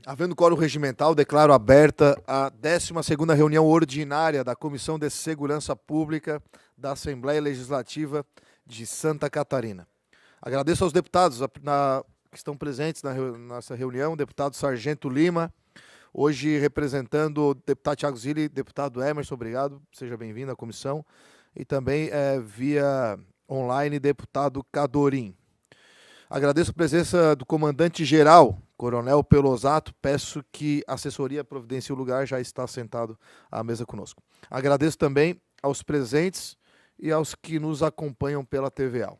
Havendo quórum regimental, declaro aberta a 12ª reunião ordinária da Comissão de Segurança Pública da Assembleia Legislativa de Santa Catarina. Agradeço aos deputados que estão presentes na nossa reunião, deputado Sargento Lima, hoje representando o deputado Thiago Zilli, deputado Emerson, obrigado, seja bem-vindo à comissão, e também via online, deputado Cadorim. Agradeço a presença do comandante-geral, Coronel Pelosato, peço que a assessoria providencie o lugar, já está sentado à mesa conosco. Agradeço também aos presentes e aos que nos acompanham pela TVA.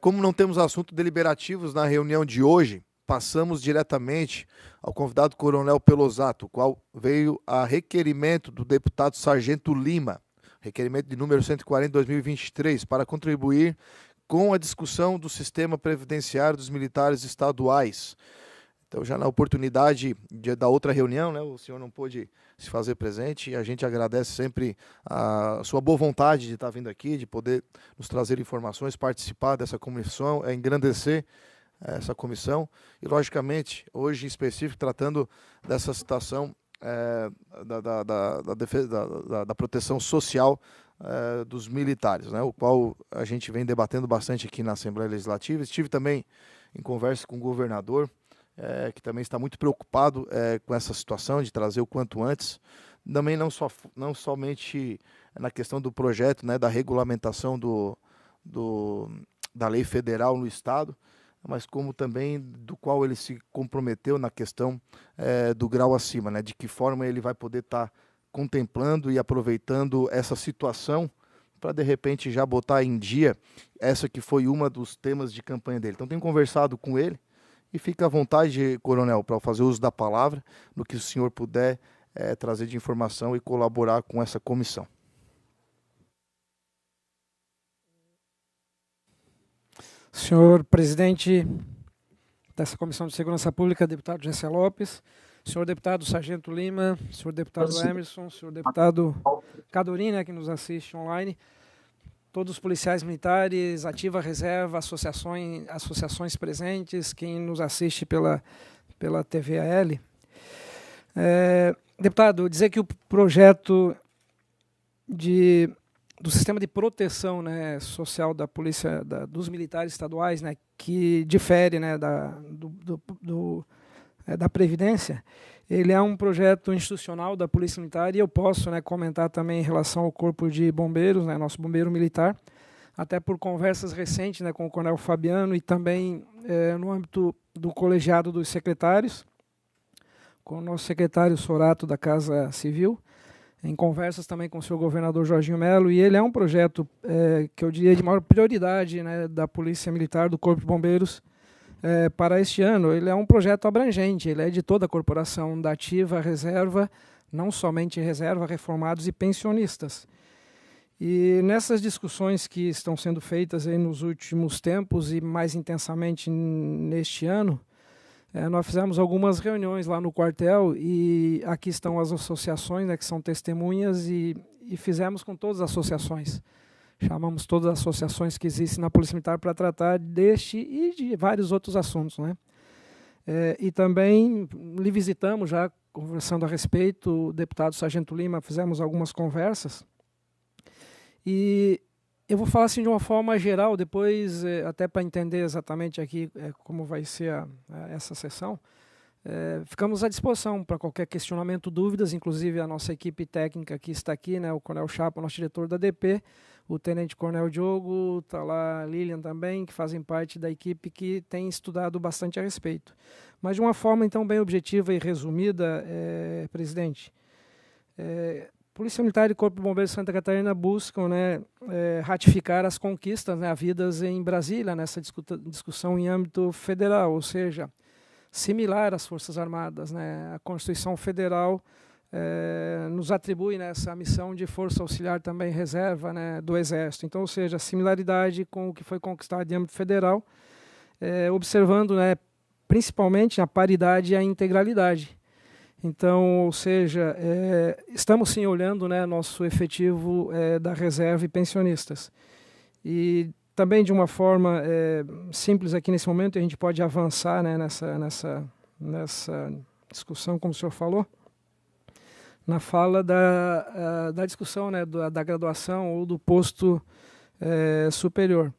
Como não temos assuntos deliberativos na reunião de hoje, passamos diretamente ao convidado Coronel Pelosato, o qual veio a requerimento do deputado Sargento Lima, requerimento de número 140/2023, para contribuir com a discussão do sistema previdenciário dos militares estaduais. Então, já na oportunidade da outra reunião, né, o senhor não pôde se fazer presente, e a gente agradece sempre a sua boa vontade de estar vindo aqui, de poder nos trazer informações, participar dessa comissão, engrandecer essa comissão, e, logicamente, hoje em específico, tratando dessa situação da proteção social dos militares, né, o qual a gente vem debatendo bastante aqui na Assembleia Legislativa. Estive também em conversa com o governador, que também está muito preocupado com essa situação de trazer o quanto antes, também não somente na questão do projeto, né, da regulamentação da lei federal no Estado, mas como também do qual ele se comprometeu na questão do grau acima, né, de que forma ele vai poder estar contemplando e aproveitando essa situação para, de repente, já botar em dia essa que foi uma dos temas de campanha dele. Então, tenho conversado com ele e fica à vontade, coronel, para fazer uso da palavra, no que o senhor puder trazer de informação e colaborar com essa comissão. Senhor presidente dessa Comissão de Segurança Pública, deputado Gessé Lopes, senhor deputado Sargento Lima, senhor deputado Emerson, senhor deputado Cadorim, né, que nos assiste online, todos os policiais militares, ativa, reserva, associações presentes, quem nos assiste pela TVAL. Deputado, dizer que o projeto do sistema de proteção, né, social da polícia, dos militares estaduais, né, que difere, né, da Previdência, ele é um projeto institucional da Polícia Militar, e eu posso, né, comentar também em relação ao Corpo de Bombeiros, né, nosso bombeiro militar, até por conversas recentes, né, com o coronel Fabiano e também no âmbito do colegiado dos secretários, com o nosso secretário Sorato da Casa Civil, em conversas também com o senhor governador Jorginho Melo, e ele é um projeto que eu diria de maior prioridade, né, da Polícia Militar, do Corpo de Bombeiros, para este ano. Ele é um projeto abrangente, ele é de toda a corporação, da ativa, reserva, não somente reserva, reformados e pensionistas. E nessas discussões que estão sendo feitas aí nos últimos tempos e mais intensamente neste ano, nós fizemos algumas reuniões lá no quartel, e aqui estão as associações, né, que são testemunhas, e fizemos com todas as associações. Chamamos todas as associações que existem na Polícia Militar para tratar deste e de vários outros assuntos, né? E também lhe visitamos já, conversando a respeito, o deputado Sargento Lima, fizemos algumas conversas. E eu vou falar assim de uma forma geral, depois, até para entender exatamente aqui como vai ser essa sessão, ficamos à disposição para qualquer questionamento, dúvidas, inclusive a nossa equipe técnica que está aqui, né, o Coronel Chapa, nosso diretor da DP, o Tenente Coronel Diogo, está lá a Lilian também, que fazem parte da equipe que tem estudado bastante a respeito. Mas de uma forma, então, bem objetiva e resumida, presidente, Polícia Militar e Corpo de Bombeiros de Santa Catarina buscam, né, ratificar as conquistas, né, havidas em Brasília, nessa discussão em âmbito federal, ou seja, similar às Forças Armadas, né? A Constituição Federal nos atribui nessa missão de força auxiliar também reserva, né, do Exército. Então, ou seja, similaridade com o que foi conquistado em âmbito federal, observando, né, principalmente a paridade e a integralidade. Então, ou seja, estamos sim olhando, né, nosso efetivo da reserva e pensionistas. E também de uma forma simples aqui nesse momento, a gente pode avançar, né, nessa discussão, como o senhor falou, na fala da discussão, né, da graduação ou do posto superior,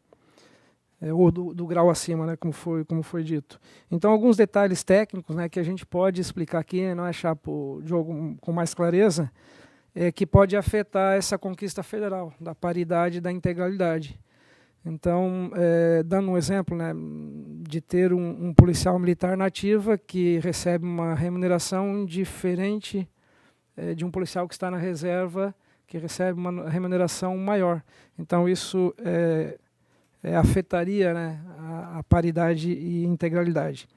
ou do grau acima, né, como foi dito. Então, alguns detalhes técnicos, né, que a gente pode explicar aqui, né, não achar o jogo com mais clareza, que pode afetar essa conquista federal, da paridade e da integralidade. Então, dando um exemplo, né, de ter um policial militar na ativa que recebe uma remuneração diferente de um policial que está na reserva, que recebe uma remuneração maior. Então, isso afetaria, né, a paridade e integralidade.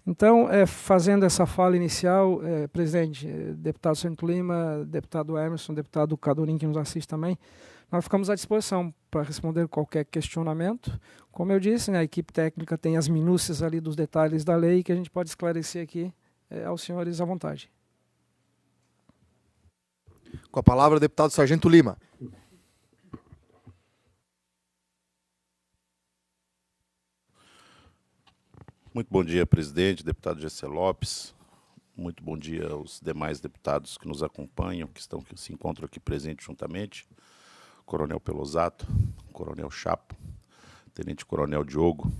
Então, fazendo essa fala inicial, presidente, deputado Santo Lima, deputado Emerson, deputado Cadorim, que nos assiste também, nós ficamos à disposição para responder qualquer questionamento. Como eu disse, né, a equipe técnica tem as minúcias ali dos detalhes da lei que a gente pode esclarecer aqui aos senhores à vontade. Com a palavra, deputado Sargento Lima. Muito bom dia, presidente, deputado Gessé Lopes. Muito bom dia aos demais deputados que nos acompanham, que se encontram aqui presentes juntamente. Coronel Pelosato, Coronel Chapo, Tenente Coronel Diogo,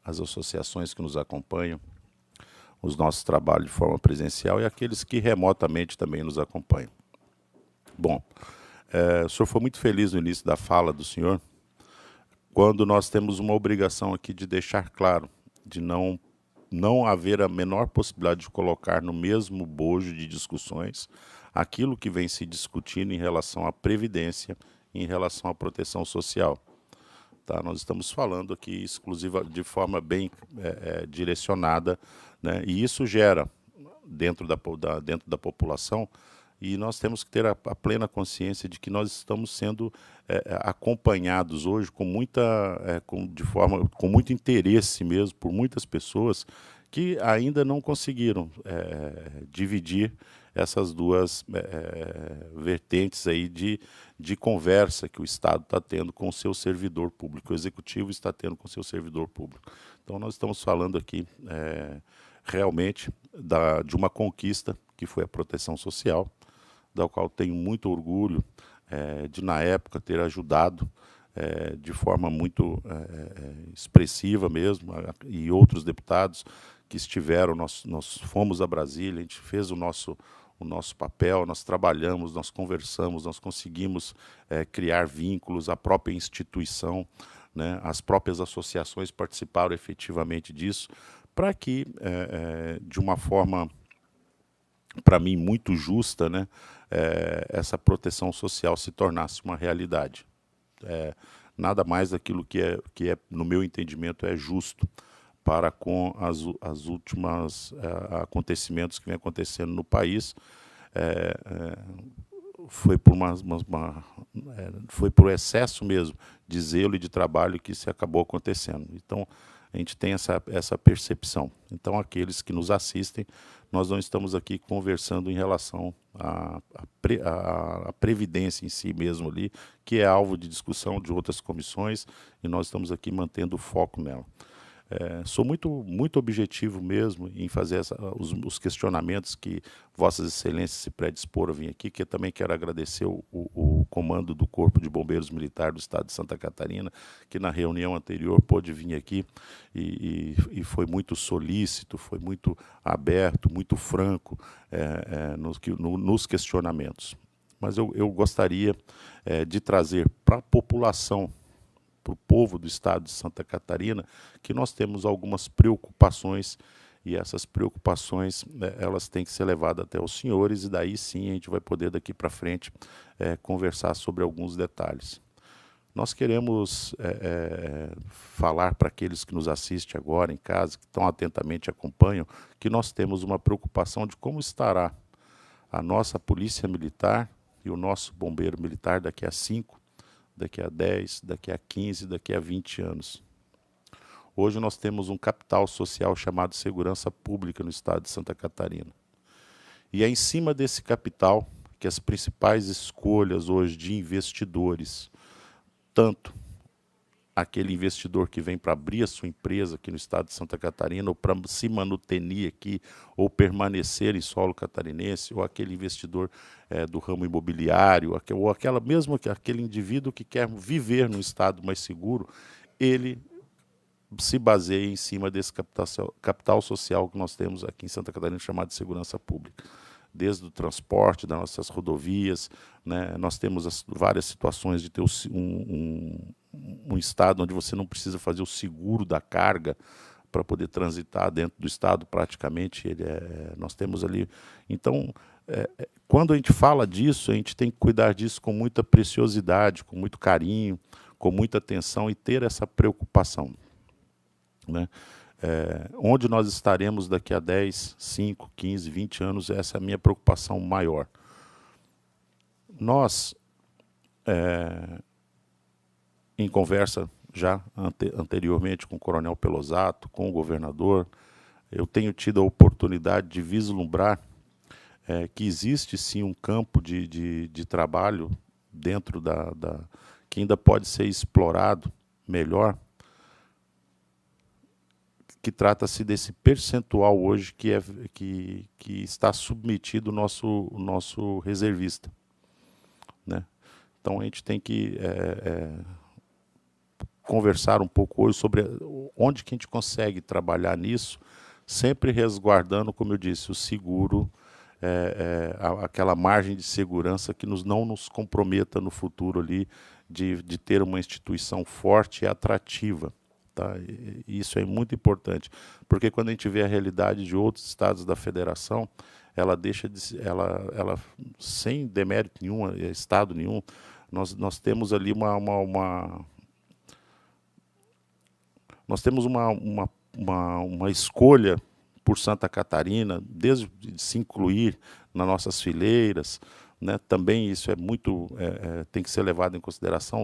as associações que nos acompanham, os nossos trabalhos de forma presencial e aqueles que remotamente também nos acompanham. Bom, o senhor foi muito feliz no início da fala do senhor, quando nós temos uma obrigação aqui de deixar claro, de não haver a menor possibilidade de colocar no mesmo bojo de discussões aquilo que vem se discutindo em relação à previdência e em relação à proteção social. Tá? Nós estamos falando aqui exclusiva, de forma bem direcionada, né? E isso gera dentro da população, e nós temos que ter a plena consciência de que nós estamos sendo acompanhados hoje com muito interesse mesmo por muitas pessoas que ainda não conseguiram dividir essas duas vertentes aí de conversa que o Estado está tendo com o seu servidor público, o Executivo está tendo com o seu servidor público. Então, nós estamos falando aqui realmente de uma conquista que foi a proteção social, da qual tenho muito orgulho de, na época, ter ajudado de forma muito expressiva mesmo, e outros deputados que estiveram, nós fomos a Brasília, a gente fez o nosso papel, nós trabalhamos, nós conversamos, nós conseguimos criar vínculos, a própria instituição, né, as próprias associações participaram efetivamente disso, para que, de uma forma, para mim, muito justa, né, essa proteção social se tornasse uma realidade. Nada mais daquilo que no meu entendimento, é justo para com as últimas acontecimentos que vem acontecendo no país. Foi por excesso mesmo de zelo e de trabalho que isso acabou acontecendo. Então, a gente tem essa percepção. Então, aqueles que nos assistem, nós não estamos aqui conversando em relação à Previdência em si mesmo ali, que é alvo de discussão de outras comissões, e nós estamos aqui mantendo o foco nela. Sou muito objetivo mesmo em fazer os questionamentos que Vossas Excelências se predisporam a vir aqui, que eu também quero agradecer o comando do Corpo de Bombeiros Militar do Estado de Santa Catarina, que na reunião anterior pôde vir aqui e foi muito solícito, foi muito aberto, muito franco nos questionamentos. Mas eu gostaria de trazer para a população, para o povo do Estado de Santa Catarina, que nós temos algumas preocupações, e essas preocupações, elas têm que ser levadas até os senhores, e daí sim a gente vai poder, daqui para frente, conversar sobre alguns detalhes. Nós queremos falar para aqueles que nos assistem agora em casa, que tão atentamente acompanham, que nós temos uma preocupação de como estará a nossa Polícia Militar e o nosso Bombeiro Militar daqui a 5, daqui a 10, daqui a 15, daqui a 20 anos. Hoje nós temos um capital social chamado segurança pública no Estado de Santa Catarina. E é em cima desse capital que as principais escolhas hoje de investidores, tanto aquele investidor que vem para abrir a sua empresa aqui no estado de Santa Catarina, ou para se manutenir aqui, ou permanecer em solo catarinense, ou aquele investidor do ramo imobiliário, ou aquele indivíduo que quer viver num estado mais seguro, ele se baseia em cima desse capital social que nós temos aqui em Santa Catarina, chamado de segurança pública. Desde o transporte, das nossas rodovias, né, nós temos várias situações de ter um estado onde você não precisa fazer o seguro da carga para poder transitar dentro do estado, praticamente. Nós temos ali... Então, quando a gente fala disso, a gente tem que cuidar disso com muita preciosidade, com muito carinho, com muita atenção e ter essa preocupação, né? Onde nós estaremos daqui a 10, 5, 15, 20 anos, essa é a minha preocupação maior. Nós, em conversa já anteriormente com o Coronel Pelosato, com o governador, eu tenho tido a oportunidade de vislumbrar que existe sim um campo de trabalho dentro que ainda pode ser explorado melhor, que trata-se desse percentual hoje que está submetido o nosso reservista, né? Então, a gente tem que conversar um pouco hoje sobre onde que a gente consegue trabalhar nisso, sempre resguardando, como eu disse, o seguro, aquela margem de segurança que não nos comprometa no futuro ali de ter uma instituição forte e atrativa. Tá? Isso é muito importante, porque quando a gente vê a realidade de outros estados da federação, ela deixa ela sem demérito nenhum, estado nenhum, nós temos ali nós temos uma escolha por Santa Catarina, desde de se incluir nas nossas fileiras, né? Também isso é muito, tem que ser levado em consideração.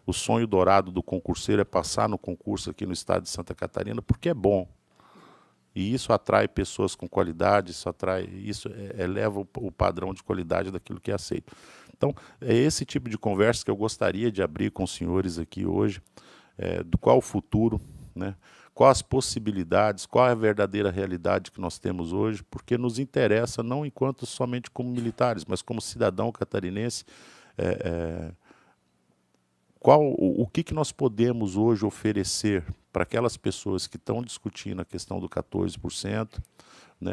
O sonho dourado do concurseiro é passar no concurso aqui no estado de Santa Catarina, porque é bom. E isso atrai pessoas com qualidade, isso eleva o padrão de qualidade daquilo que é aceito. Então, é esse tipo de conversa que eu gostaria de abrir com os senhores aqui hoje, do qual o futuro, né? Quais as possibilidades, qual é a verdadeira realidade que nós temos hoje, porque nos interessa, não enquanto somente como militares, mas como cidadão catarinense, o que nós podemos hoje oferecer para aquelas pessoas que estão discutindo a questão do 14%, né,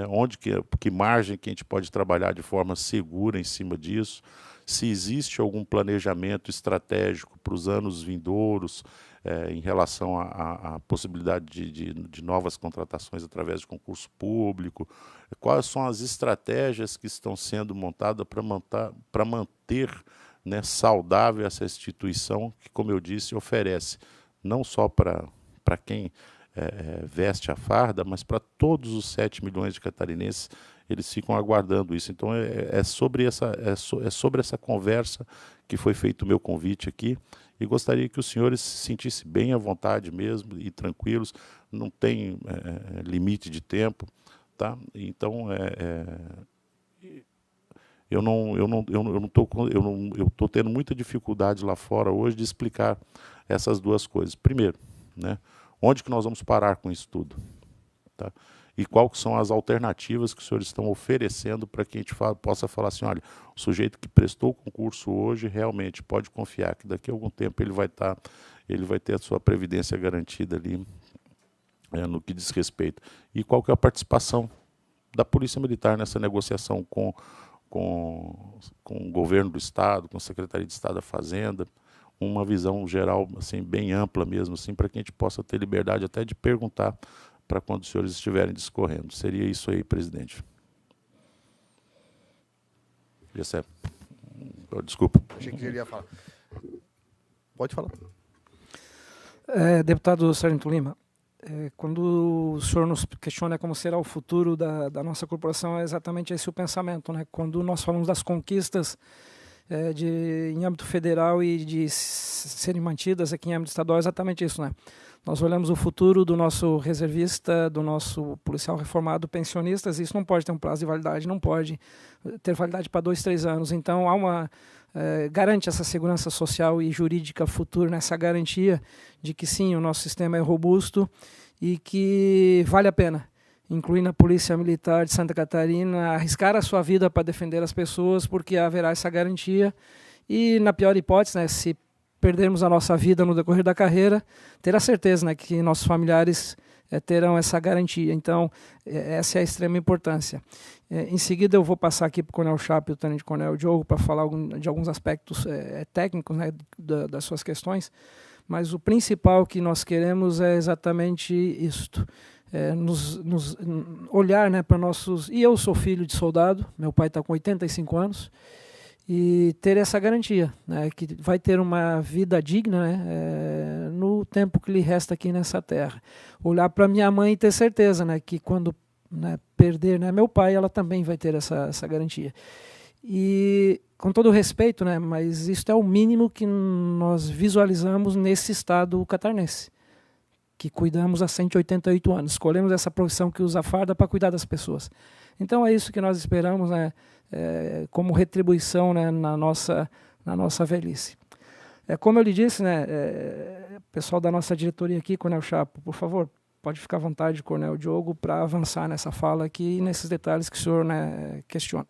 que margem que a gente pode trabalhar de forma segura em cima disso, se existe algum planejamento estratégico para os anos vindouros, em relação à possibilidade de novas contratações através de concurso público, quais são as estratégias que estão sendo montadas para manter, né, saudável essa instituição que, como eu disse, oferece não só para quem veste a farda, mas para todos os 7 milhões de catarinenses, eles ficam aguardando isso. Então, é sobre essa conversa que foi feito o meu convite aqui, e gostaria que os senhores se sentissem bem à vontade mesmo e tranquilos, não tem limite de tempo, tá? Então, eu estou tendo muita dificuldade lá fora hoje de explicar essas duas coisas. Primeiro, né, onde que nós vamos parar com isso tudo? Tá? E quais são as alternativas que os senhores estão oferecendo para que a gente possa falar assim, olha, o sujeito que prestou o concurso hoje realmente pode confiar que daqui a algum tempo ele vai ter a sua previdência garantida ali, no que diz respeito. E qual que é a participação da Polícia Militar nessa negociação com o governo do Estado, com a Secretaria de Estado da Fazenda, uma visão geral assim, bem ampla mesmo, assim, para que a gente possa ter liberdade até de perguntar para quando os senhores estiverem discorrendo. Seria isso aí, presidente. Desculpa. Achei que ele ia falar. Pode falar. Deputado Sargento Lima, quando o senhor nos questiona como será o futuro da nossa corporação, é exatamente esse o pensamento, né? Quando nós falamos das conquistas em âmbito federal e de serem mantidas aqui em âmbito estadual, é exatamente isso, né? Nós olhamos o futuro do nosso reservista, do nosso policial reformado, pensionistas, isso não pode ter um prazo de validade, não pode ter validade para 2, 3 anos. Então, garante essa segurança social e jurídica futura, nessa garantia de que sim, o nosso sistema é robusto e que vale a pena, incluindo a Polícia Militar de Santa Catarina, arriscar a sua vida para defender as pessoas, porque haverá essa garantia. E, na pior hipótese, né, se perdermos a nossa vida no decorrer da carreira, ter a certeza, né, que nossos familiares terão essa garantia. Então, essa é a extrema importância. Em seguida, eu vou passar aqui para o Coronel Chapo e o Tenente Coronel Diogo para falar de alguns aspectos técnicos, né, das suas questões, mas o principal que nós queremos é exatamente isto. Nos olhar, né, para nossos... E eu sou filho de soldado, meu pai está com 85 anos, e ter essa garantia, né, que vai ter uma vida digna, né, no tempo que lhe resta aqui nessa terra. Olhar para minha mãe e ter certeza, né, que quando, né, perder, né, meu pai, ela também vai ter essa garantia. E, com todo respeito, né, mas isso é o mínimo que nós visualizamos nesse estado catarinense, que cuidamos há 188 anos. Escolhemos essa profissão que usa farda para cuidar das pessoas. Então é isso que nós esperamos, né, como retribuição, né, na nossa velhice. Como eu lhe disse, né, pessoal da nossa diretoria aqui, Coronel Chapo, por favor, pode ficar à vontade, Coronel Diogo, para avançar nessa fala aqui e nesses detalhes que o senhor, né, questiona.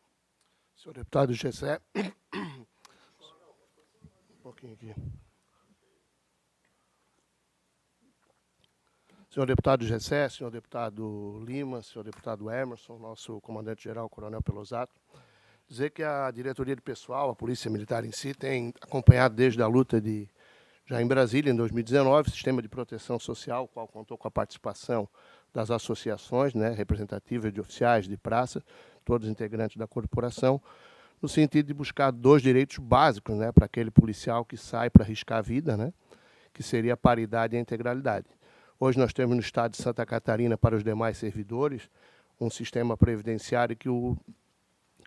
Senhor deputado Gessé, um pouquinho aqui. Senhor deputado Gessé, senhor deputado Lima, senhor deputado Emerson, nosso comandante-geral, Coronel Pelosato, dizer que a diretoria de pessoal, a Polícia Militar em si, tem acompanhado desde a luta já em Brasília, em 2019, o sistema de proteção social, o qual contou com a participação das associações, né, representativas de oficiais de praça, todos integrantes da corporação, no sentido de buscar 2 direitos básicos, né, para aquele policial que sai para arriscar a vida, né, que seria a paridade e a integralidade. Hoje nós temos no estado de Santa Catarina, para os demais servidores, um sistema previdenciário que o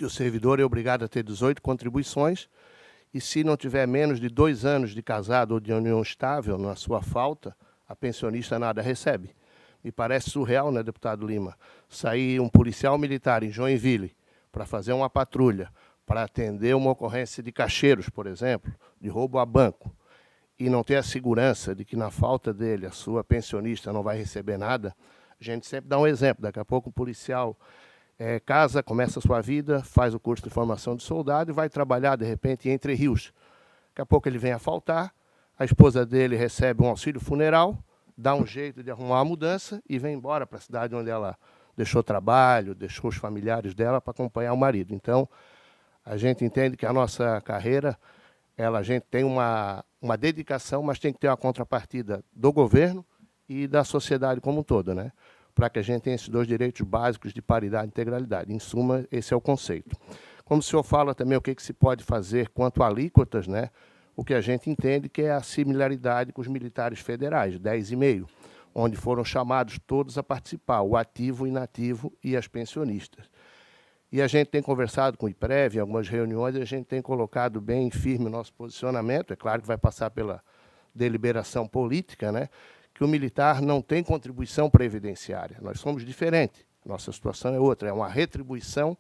servidor é obrigado a ter 18 contribuições e, se não tiver menos de 2 anos de casado ou de união estável na sua falta, a pensionista nada recebe. Me parece surreal, né, deputado Lima, sair um policial militar em Joinville para fazer uma patrulha, para atender uma ocorrência de cacheiros, por exemplo, de roubo a banco, e não ter a segurança de que, na falta dele, a sua pensionista não vai receber nada. A gente sempre dá um exemplo. Daqui a pouco o policial casa, começa a sua vida, faz o curso de formação de soldado e vai trabalhar, de repente, em Entre Rios. Daqui a pouco ele vem a faltar, a esposa dele recebe um auxílio funeral, dá um jeito de arrumar a mudança e vem embora para a cidade onde ela deixou trabalho, deixou os familiares dela para acompanhar o marido. Então, a gente entende que a nossa carreira, a gente tem uma dedicação, mas tem que ter uma contrapartida do governo e da sociedade como um todo, né? Para que a gente tenha esses 2 direitos básicos de paridade e integralidade. Em suma, esse é o conceito. Como o senhor fala também o que se pode fazer quanto a alíquotas, né? O que a gente entende que é a similaridade com os militares federais, 10,5%, onde foram chamados todos a participar, o ativo, o inativo e as pensionistas. E a gente tem conversado com o IPREV em algumas reuniões, e a gente tem colocado bem firme o nosso posicionamento, é claro que vai passar pela deliberação política, né, que o militar não tem contribuição previdenciária. Nós somos diferentes, nossa situação é outra, é uma retribuição.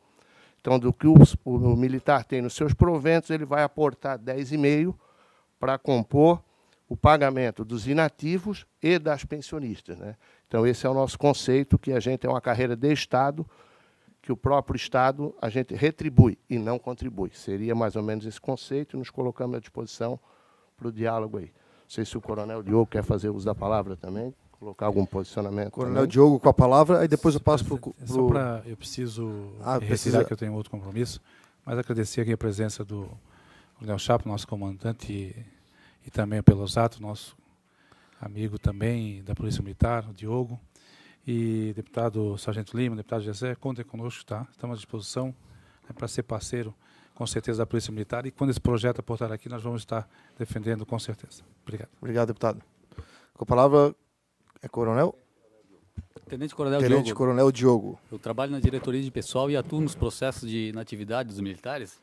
Então, do que o militar tem nos seus proventos, ele vai aportar 10,5% para compor o pagamento dos inativos e das pensionistas, né? Então, esse é o nosso conceito, que a gente é uma carreira de Estado, que o próprio Estado a gente retribui e não contribui. Seria mais ou menos esse conceito, e nos colocamos à disposição para o diálogo aí. Não sei se o Coronel Diogo quer fazer uso da palavra também, colocar algum posicionamento. Coronel também. Diogo com a palavra, aí depois eu passo para o... Só para... Eu preciso retirar que eu tenho outro compromisso, mas agradecer aqui a presença do Coronel Chapo, nosso comandante, e também o Pelosato, nosso amigo também da Polícia Militar, o Diogo. E deputado Sargento Lima, deputado Gessé, contem conosco, tá? Estamos à disposição, né, para ser parceiro, com certeza, da Polícia Militar. E quando esse projeto aportar aqui, nós vamos estar defendendo, com certeza. Obrigado. Obrigado, deputado. Com a palavra, Coronel? Tenente Coronel Tenente Diogo. Coronel Diogo. Eu trabalho na diretoria de pessoal e atuo nos processos de inatividade dos militares.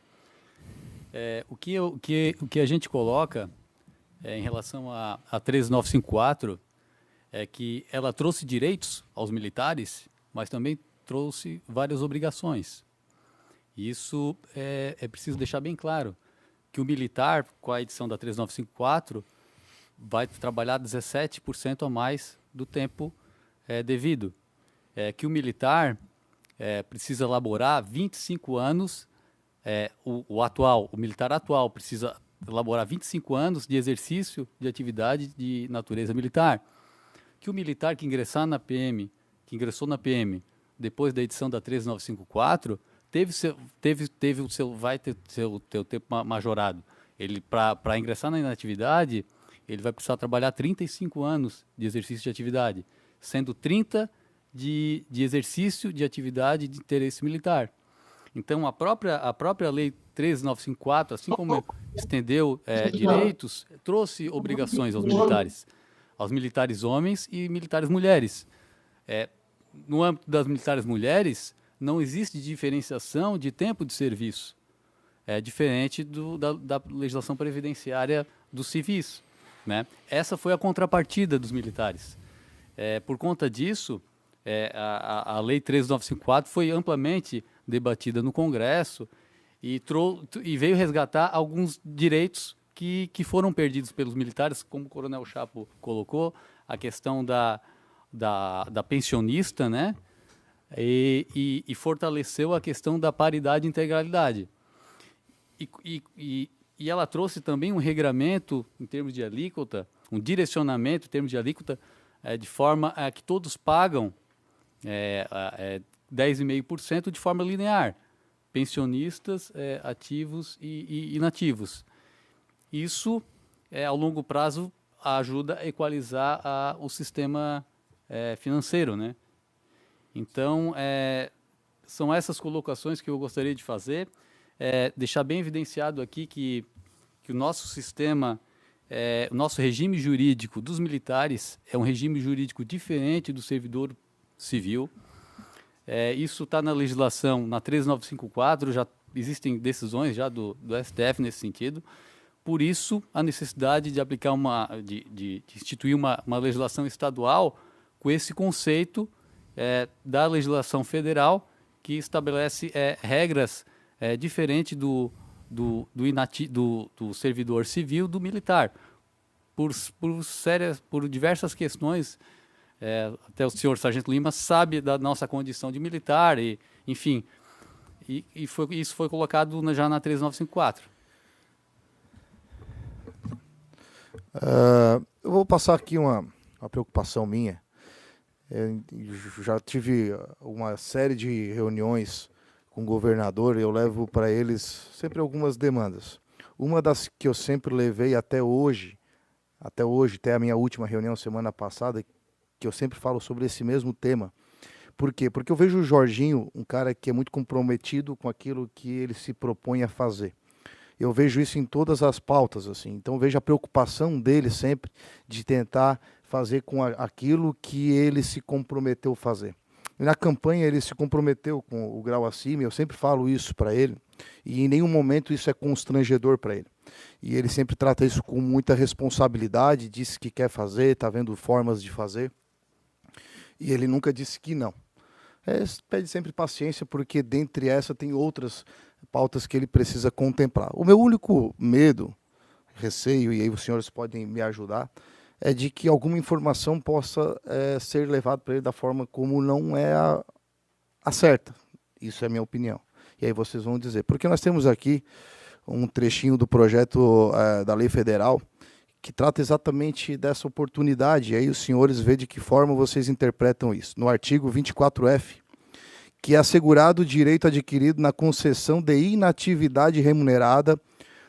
O que a gente coloca em relação a 13954 é que ela trouxe direitos aos militares, mas também trouxe várias obrigações. Isso é preciso deixar bem claro, que o militar, com a edição da 13954, vai trabalhar 17% a mais do tempo devido. Que o militar precisa elaborar 25 anos, o militar atual precisa elaborar 25 anos de exercício de atividade de natureza militar. Que o militar que ingressou na PM depois da edição da 13954 vai ter seu tempo majorado. Ele, para ingressar na inatividade, ele vai precisar trabalhar 35 anos de exercício de atividade, sendo 30 de exercício de atividade de interesse militar. Então, a própria Lei 13954, assim como estendeu direitos, trouxe obrigações aos militares homens e militares mulheres. No âmbito das militares mulheres, não existe diferenciação de tempo de serviço, diferente da legislação previdenciária dos civis, né? Essa foi a contrapartida dos militares. Por conta disso, a Lei 13954 foi amplamente debatida no Congresso e veio resgatar alguns direitos que foram perdidos pelos militares, como o Coronel Chapo colocou, a questão da pensionista, né? E fortaleceu a questão da paridade e integralidade. E ela trouxe também um regramento em termos de alíquota, um direcionamento em termos de alíquota, de forma a que todos pagam 10,5% de forma linear, pensionistas, ativos e inativos. Isso, ao longo prazo, ajuda a equalizar o sistema financeiro, né? Então, são essas colocações que eu gostaria de fazer, deixar bem evidenciado aqui que o nosso sistema, o nosso regime jurídico dos militares é um regime jurídico diferente do servidor civil. Isso está na legislação, na 13954, já existem decisões já do STF nesse sentido. Por isso, a necessidade de aplicar de instituir uma legislação estadual com esse conceito da legislação federal, que estabelece regras diferentes do servidor civil do militar, por diversas questões. Até o senhor Sargento Lima sabe da nossa condição de militar, enfim, isso foi colocado já na 13954. Eu vou passar aqui uma preocupação minha. Eu já tive uma série de reuniões com o governador e eu levo para eles sempre algumas demandas. Uma das que eu sempre levei até hoje, até a minha última reunião semana passada, que eu sempre falo sobre esse mesmo tema. Por quê? Porque eu vejo o Jorginho, um cara que é muito comprometido com aquilo que ele se propõe a fazer. Eu vejo isso em todas as pautas, assim. Então eu vejo a preocupação dele sempre de tentar fazer com aquilo que ele se comprometeu a fazer. E na campanha ele se comprometeu com o grau acima, eu sempre falo isso para ele, e em nenhum momento isso é constrangedor para ele. E ele sempre trata isso com muita responsabilidade, disse que quer fazer, está vendo formas de fazer, e ele nunca disse que não. Pede sempre paciência, porque dentre essa tem outras pautas que ele precisa contemplar. O meu único medo, receio, e aí os senhores podem me ajudar, é de que alguma informação possa ser levada para ele da forma como não é a certa. Isso é a minha opinião. E aí vocês vão dizer. Porque nós temos aqui um trechinho do projeto da lei federal que trata exatamente dessa oportunidade. E aí os senhores veem de que forma vocês interpretam isso. No artigo 24F, que é assegurado o direito adquirido na concessão de inatividade remunerada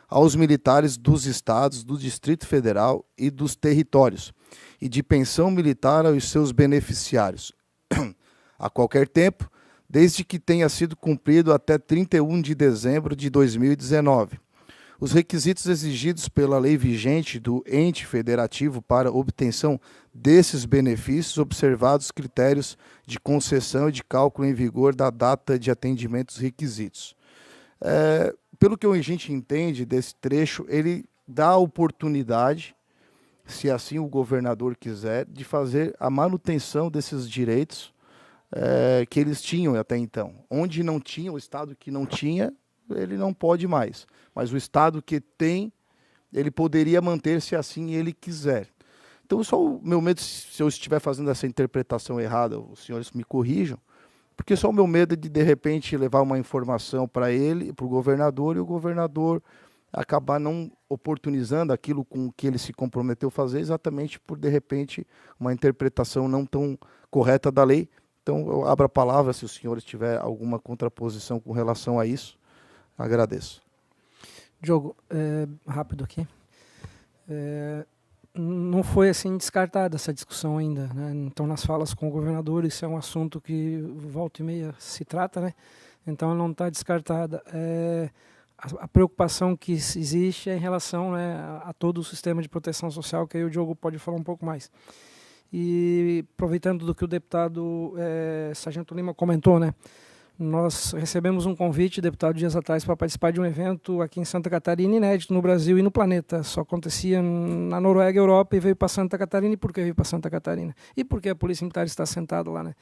aos militares dos estados, do Distrito Federal e dos territórios, e de pensão militar aos seus beneficiários, a qualquer tempo, desde que tenha sido cumprido até 31 de dezembro de 2019. Os requisitos exigidos pela lei vigente do ente federativo para obtenção desses benefícios, observados critérios de concessão e de cálculo em vigor da data de atendimento dos requisitos. Pelo que a gente entende desse trecho, ele dá a oportunidade se assim o governador quiser, de fazer a manutenção desses direitos que eles tinham até então. Onde não tinha, o Estado que não tinha, ele não pode mais. Mas o Estado que tem, ele poderia manter se assim ele quiser. Então, só o meu medo, se eu estiver fazendo essa interpretação errada, os senhores me corrijam, porque só o meu medo é de repente, levar uma informação para ele, para o governador, e o governador acabar não oportunizando aquilo com que ele se comprometeu a fazer, exatamente por, de repente, uma interpretação não tão correta da lei. Então, eu abro a palavra, se os senhores tiverem alguma contraposição com relação a isso, agradeço. Diogo, rápido aqui. Não foi assim descartada essa discussão ainda, né? Então, nas falas com o governador, isso é um assunto que volta e meia se trata, né? Então, não está descartada. A preocupação que existe é em relação, né, a todo o sistema de proteção social, que aí o Diogo pode falar um pouco mais. E aproveitando do que o deputado Sargento Lima comentou, né? Nós recebemos um convite, deputado, dias atrás, para participar de um evento aqui em Santa Catarina, inédito no Brasil e no planeta. Só acontecia na Noruega, Europa, e veio para Santa Catarina. E por que veio para Santa Catarina? E por que a Polícia Militar está sentada lá, né?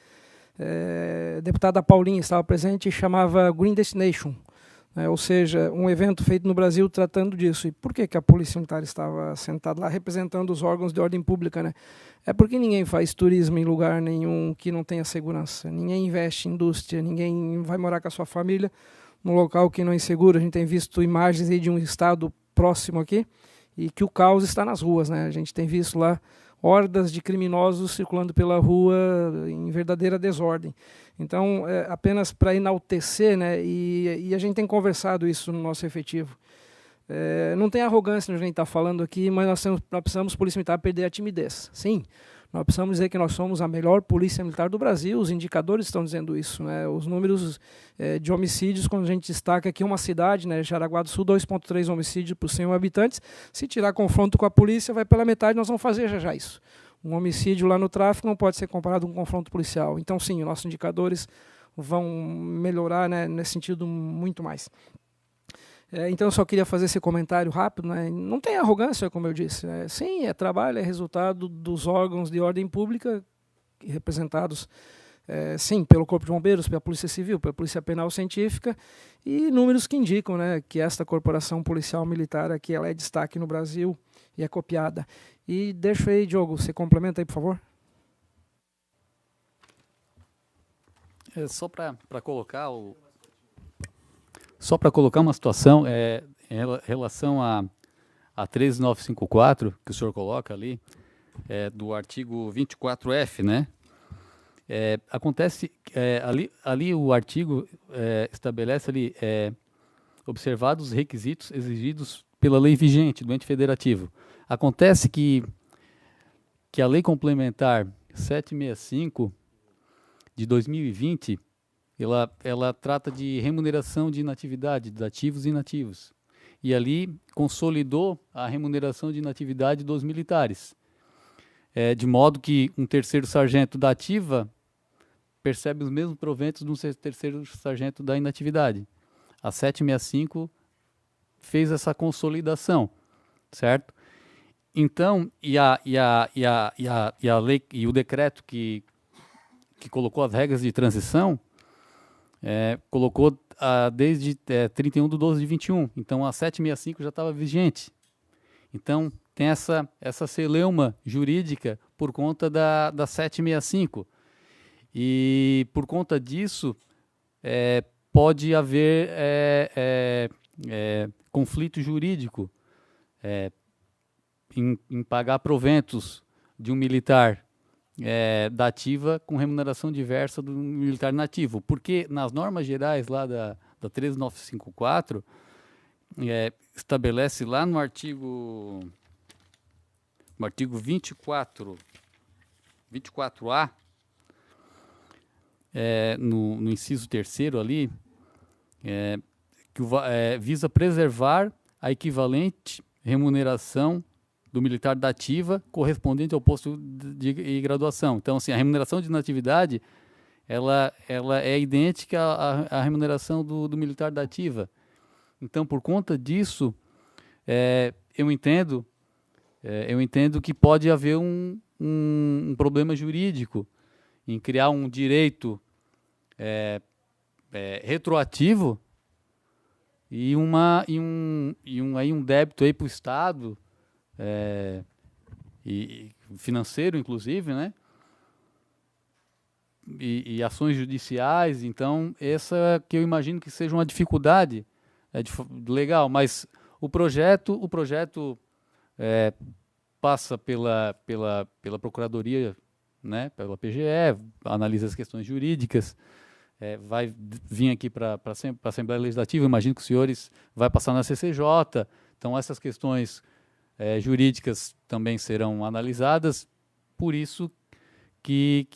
A deputada Paulinha estava presente e chamava Green Destination, né? Ou seja, um evento feito no Brasil tratando disso. E por que a Polícia Militar estava sentada lá, representando os órgãos de ordem pública, né? É porque ninguém faz turismo em lugar nenhum que não tenha segurança. Ninguém investe em indústria, ninguém vai morar com a sua família num local que não é inseguro. A gente tem visto imagens aí de um estado próximo aqui e que o caos está nas ruas, né? A gente tem visto lá hordas de criminosos circulando pela rua em verdadeira desordem. Então, apenas para enaltecer, né? E a gente tem conversado isso no nosso efetivo. Não tem arrogância no que a gente está falando aqui, mas nós precisamos, Polícia Militar, perder a timidez. Sim, nós precisamos dizer que nós somos a melhor Polícia Militar do Brasil, os indicadores estão dizendo isso, né? Os números de homicídios, quando a gente destaca aqui uma cidade, né, Jaraguá do Sul, 2,3 homicídios por 100 habitantes, se tirar confronto com a polícia, vai pela metade, nós vamos fazer já isso. Um homicídio lá no tráfico não pode ser comparado com um confronto policial. Então, sim, os nossos indicadores vão melhorar, né, nesse sentido muito mais. Então, eu só queria fazer esse comentário rápido, né? Não tem arrogância, como eu disse. Sim, é trabalho, é resultado dos órgãos de ordem pública, representados, sim, pelo Corpo de Bombeiros, pela Polícia Civil, pela Polícia Penal Científica, e números que indicam, né, que esta corporação policial militar aqui, ela é destaque no Brasil e é copiada. E deixa aí, Diogo, você complementa aí, por favor. Só para colocar uma situação, em relação a 13954, que o senhor coloca ali, do artigo 24F, né? Acontece, ali o artigo estabelece ali, observados os requisitos exigidos pela lei vigente do ente federativo. Acontece que a lei complementar 765 de 2020, ela trata de remuneração de inatividade, de ativos e inativos. E ali consolidou a remuneração de inatividade dos militares. De modo que um terceiro sargento da ativa percebe os mesmos proventos de um terceiro sargento da inatividade. A 765 fez essa consolidação, certo? Então, e a lei e o decreto que colocou as regras de transição, colocou desde 31/12/21. Então, a 765 já estava vigente. Então, tem essa celeuma jurídica por conta da 765. E, por conta disso, pode haver conflito jurídico em pagar proventos de um militar da ativa com remuneração diversa do militar nativo, porque nas normas gerais lá da 13954 estabelece lá no artigo 24A, no inciso 3º ali, que visa preservar a equivalente remuneração do militar da ativa correspondente ao posto de graduação. Então, assim, a remuneração de inatividade ela é idêntica à remuneração do militar da ativa. Então, por conta disso, eu entendo eu entendo que pode haver um problema jurídico em criar um direito retroativo e um débito aí para o Estado, e financeiro, inclusive, né? E ações judiciais. Então, essa que eu imagino que seja uma dificuldade legal, mas o projeto passa pela Procuradoria, né, pela PGE, analisa as questões jurídicas, vai vir aqui para a Assembleia Legislativa, imagino que os senhores vai passar na CCJ, então essas questões jurídicas também serão analisadas, por isso que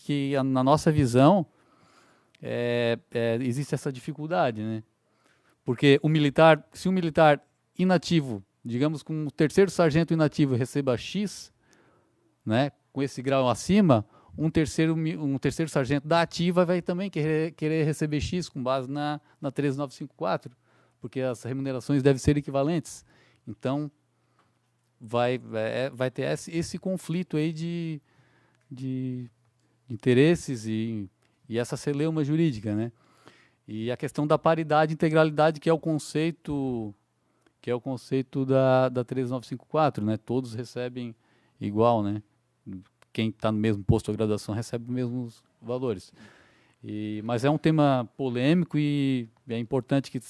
na nossa visão existe essa dificuldade, né? Porque se um militar inativo, digamos que um terceiro sargento inativo receba X, né, com esse grau acima, um terceiro sargento da ativa vai também querer receber X com base na 13954, porque as remunerações devem ser equivalentes. Então, vai ter esse conflito aí de interesses e essa celeuma jurídica, né? E a questão da paridade e integralidade, que é o conceito da 13954, né? Todos recebem igual, né? Quem está no mesmo posto de graduação recebe os mesmos valores. Mas é um tema polêmico e é importante que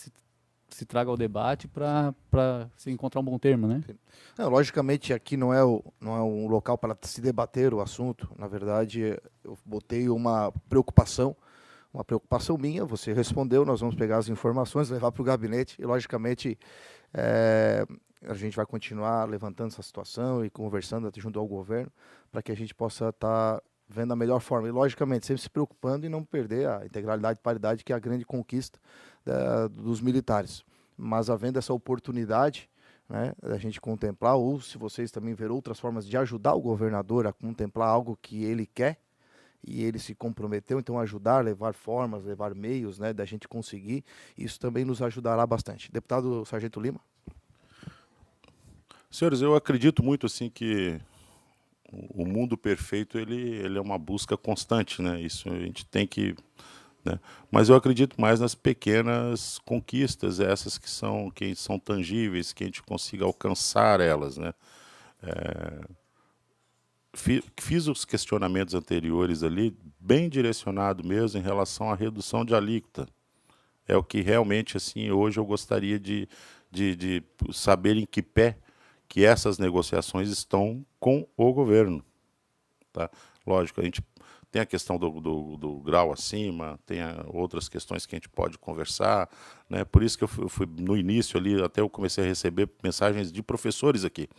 se traga ao debate para se encontrar um bom termo, né? Logicamente, aqui não é um local para se debater o assunto. Na verdade, eu botei uma preocupação minha, você respondeu, nós vamos pegar as informações, levar para o gabinete e, logicamente, a gente vai continuar levantando essa situação e conversando junto ao governo para que a gente possa estar vendo a melhor forma. E, logicamente, sempre se preocupando em não perder a integralidade e paridade, que é a grande conquista dos militares. Mas, havendo essa oportunidade, né, a gente contemplar, ou se vocês também ver outras formas de ajudar o governador a contemplar algo que ele quer, e ele se comprometeu, então ajudar, levar formas, levar meios, né, da gente conseguir, isso também nos ajudará bastante. Deputado Sargento Lima. Senhores, eu acredito muito assim que o mundo perfeito ele é uma busca constante, né? Isso a gente tem que, né? Mas eu acredito mais nas pequenas conquistas, essas que são tangíveis, que a gente consiga alcançar elas, né? Fiz os questionamentos anteriores ali, bem direcionado mesmo em relação à redução de alíquota. É o que realmente, assim, hoje eu gostaria de saber em que pé que essas negociações estão com o governo. Tá? Lógico, a gente tem a questão do grau acima, tem outras questões que a gente pode conversar, né? Por isso que eu fui no início ali, até eu comecei a receber mensagens de professores aqui.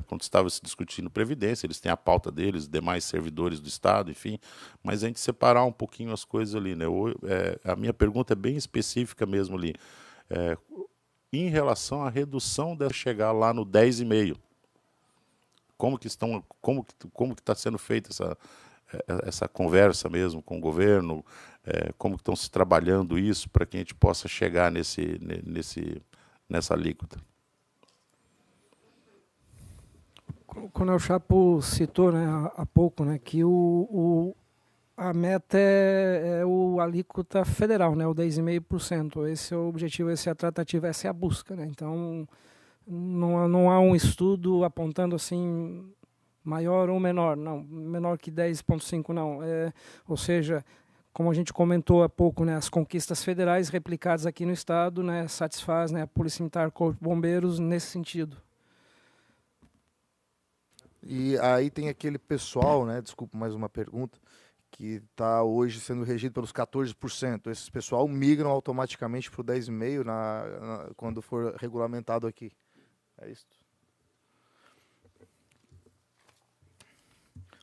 Quando estava se discutindo Previdência, eles têm a pauta deles, demais servidores do Estado, enfim, mas a gente separar um pouquinho as coisas ali, né? A minha pergunta é bem específica mesmo ali, em relação à redução de chegar lá no 10,5. Como que está sendo feita essa conversa mesmo com o governo, como que estão se trabalhando isso para que a gente possa chegar nessa alíquota? O Coronel Chapo citou, né, há pouco, né, que a meta é o alíquota federal, né, o 10,5%. Esse é o objetivo, essa é a tratativa, essa é a busca, né? Então, não há um estudo apontando assim maior ou menor, não, menor que 10,5 não. Ou seja, como a gente comentou há pouco, né, as conquistas federais replicadas aqui no estado, né, satisfaz, né, a Polícia Militar, Corpo de Bombeiros nesse sentido. E aí tem aquele pessoal, né, desculpa, mais uma pergunta, que está hoje sendo regido pelos 14%. Esses pessoal migram automaticamente para o 10,5% quando for regulamentado aqui. É isso?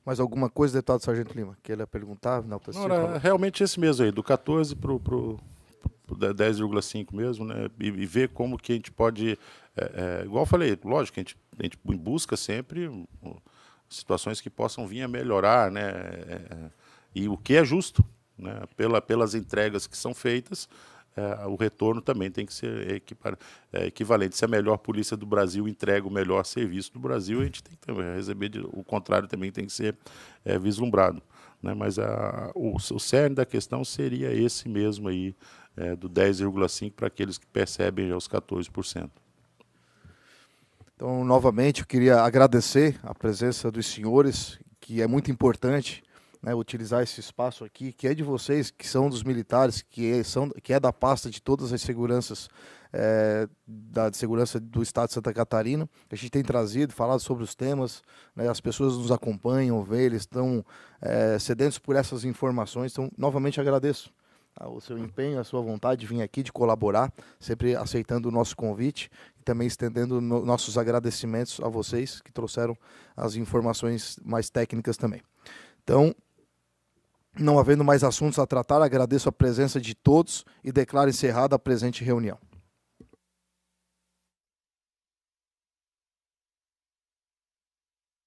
Mais alguma coisa, deputado Sargento Lima, que ele ia perguntar? Não, realmente esse mesmo aí, do 14% para o 10,5% mesmo, né? E ver como que a gente pode, igual eu falei, lógico que a gente busca sempre situações que possam vir a melhorar, né? E o que é justo, né? Pelas entregas que são feitas, o retorno também tem que ser equivalente. Se a melhor polícia do Brasil entrega o melhor serviço do Brasil, a gente tem que também receber, o contrário também tem que ser vislumbrado, né? Mas o cerne da questão seria esse mesmo aí, do 10,5% para aqueles que percebem já os 14%. Então, novamente, eu queria agradecer a presença dos senhores, que é muito importante, né, utilizar esse espaço aqui, que é de vocês, que são dos militares, que é da pasta de todas as seguranças, da segurança do Estado de Santa Catarina. A gente tem trazido, falado sobre os temas, né, as pessoas nos acompanham, eles estão sedentos por essas informações. Então, novamente, agradeço o seu empenho, a sua vontade de vir aqui, de colaborar, sempre aceitando o nosso convite e também estendendo nossos agradecimentos a vocês que trouxeram as informações mais técnicas também. Então, não havendo mais assuntos a tratar, agradeço a presença de todos e declaro encerrada a presente reunião.